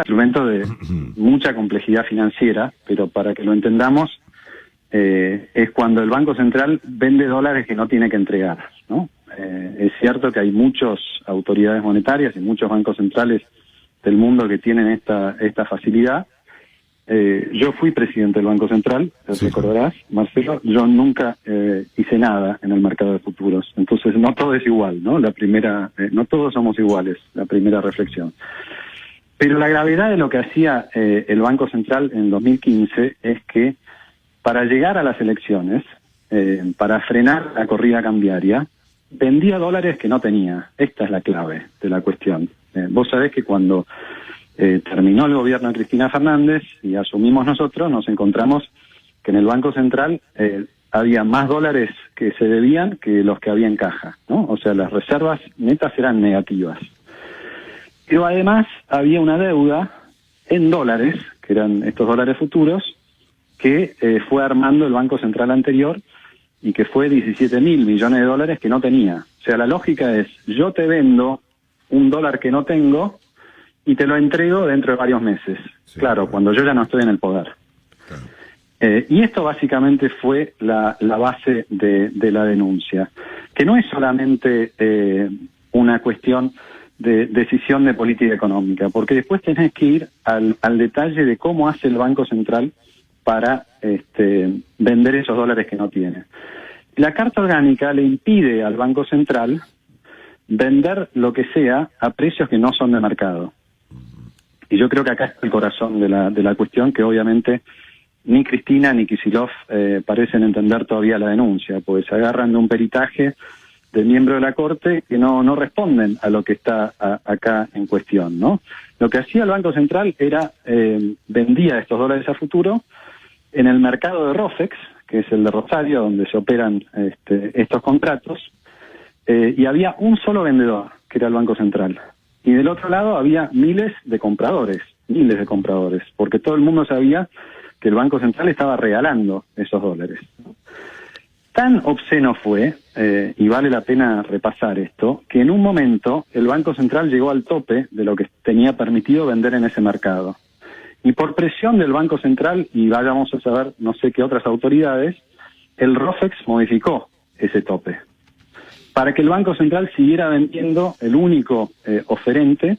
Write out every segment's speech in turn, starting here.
instrumento de mucha complejidad financiera, pero para que lo entendamos, es cuando el Banco Central vende dólares que no tiene que entregar, ¿no? Es cierto que hay muchas autoridades monetarias y muchos bancos centrales del mundo que tienen esta facilidad. Yo fui presidente del Banco Central, sí, recordarás, Marcelo. Yo nunca hice nada en el mercado de futuros, entonces no todo es igual, ¿no? No todos somos iguales, la primera reflexión. Pero la gravedad de lo que hacía el Banco Central en 2015 es que para llegar a las elecciones, para frenar la corrida cambiaria, vendía dólares que no tenía. Esta es la clave de la cuestión. Vos sabés que cuando terminó el gobierno de Cristina Fernández y asumimos nosotros, nos encontramos que en el Banco Central había más dólares que se debían que los que había en caja, ¿no? O sea, las reservas netas eran negativas. Pero además había una deuda en dólares, que eran estos dólares futuros, que fue armando el Banco Central anterior y que fue 17.000 millones de dólares que no tenía. O sea, la lógica es, yo te vendo un dólar que no tengo y te lo entrego dentro de varios meses. Sí, claro, cuando yo ya no estoy en el poder. Claro. Y esto básicamente fue la base de la denuncia, que no es solamente una cuestión de decisión de política económica, porque después tenés que ir al detalle de cómo hace el Banco Central para vender esos dólares que no tiene. La Carta Orgánica le impide al Banco Central vender lo que sea a precios que no son de mercado. Y yo creo que acá está el corazón de la cuestión, que obviamente ni Cristina ni Kicillof parecen entender todavía la denuncia, porque se agarran de un peritaje de miembro de la Corte que no responden a lo que está acá en cuestión, ¿no? Lo que hacía el Banco Central era vendía estos dólares a futuro en el mercado de ROFEX, que es el de Rosario, donde se operan estos contratos, y había un solo vendedor, que era el Banco Central. Y del otro lado había miles de compradores, porque todo el mundo sabía que el Banco Central estaba regalando esos dólares. Tan obsceno fue, y vale la pena repasar esto, que en un momento el Banco Central llegó al tope de lo que tenía permitido vender en ese mercado. Y por presión del Banco Central, y vayamos a saber no sé qué otras autoridades, el ROFEX modificó ese tope para que el Banco Central siguiera vendiendo el único oferente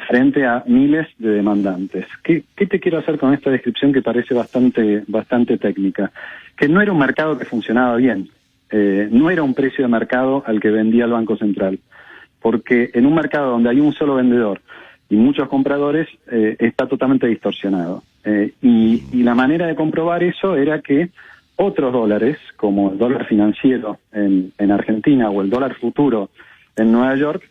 frente a miles de demandantes. ¿Qué te quiero hacer con esta descripción que parece bastante técnica? Que no era un mercado que funcionaba bien, no era un precio de mercado al que vendía el Banco Central, porque en un mercado donde hay un solo vendedor y muchos compradores, está totalmente distorsionado. Y la manera de comprobar eso era que otros dólares, como el dólar financiero en Argentina o el dólar futuro en Nueva York,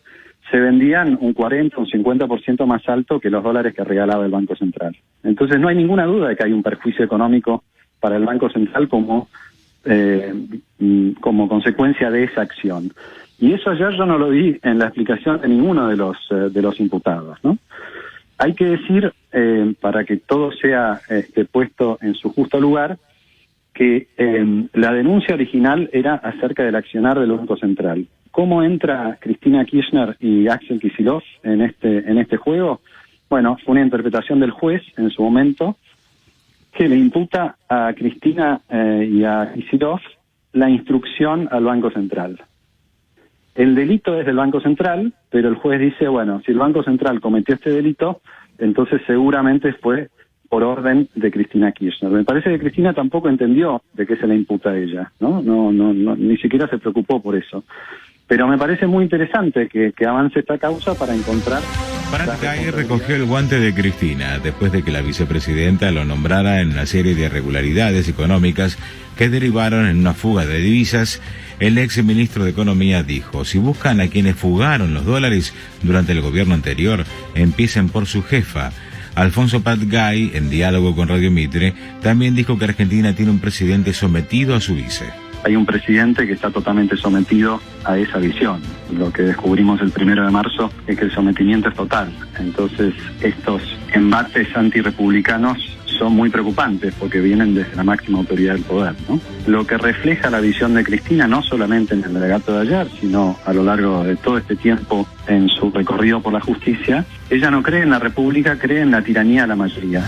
se vendían un 40, un 50% más alto que los dólares que regalaba el Banco Central. Entonces no hay ninguna duda de que hay un perjuicio económico para el Banco Central como consecuencia de esa acción. Y eso ayer yo no lo vi en la explicación de ninguno de los imputados, ¿no? Hay que decir, para que todo sea puesto en su justo lugar, que la denuncia original era acerca del accionar del Banco Central. ¿Cómo entra Cristina Kirchner y Axel Kicillof en este juego? Bueno, fue una interpretación del juez en su momento que le imputa a Cristina y a Kicillof la instrucción al Banco Central. El delito es del Banco Central, pero el juez dice, bueno, si el Banco Central cometió este delito, entonces seguramente fue por orden de Cristina Kirchner. Me parece que Cristina tampoco entendió de qué se le imputa a ella, ¿no? No, ni siquiera se preocupó por eso. Pero me parece muy interesante que avance esta causa para encontrar... Pratgay recogió el guante de Cristina después de que la vicepresidenta lo nombrara en una serie de irregularidades económicas que derivaron en una fuga de divisas. El ex ministro de Economía dijo, si buscan a quienes fugaron los dólares durante el gobierno anterior, empiecen por su jefa. Alfonso Pratgay, en diálogo con Radio Mitre, también dijo que Argentina tiene un presidente sometido a su vice. hay un presidente que está totalmente sometido a esa visión. Lo que descubrimos el 1 de marzo es que el sometimiento es total. Entonces, estos embates antirrepublicanos son muy preocupantes porque vienen desde la máxima autoridad del poder, ¿no? Lo que refleja la visión de Cristina, no solamente en el alegato de ayer, sino a lo largo de todo este tiempo en su recorrido por la justicia, ella no cree en la república, cree en la tiranía de la mayoría.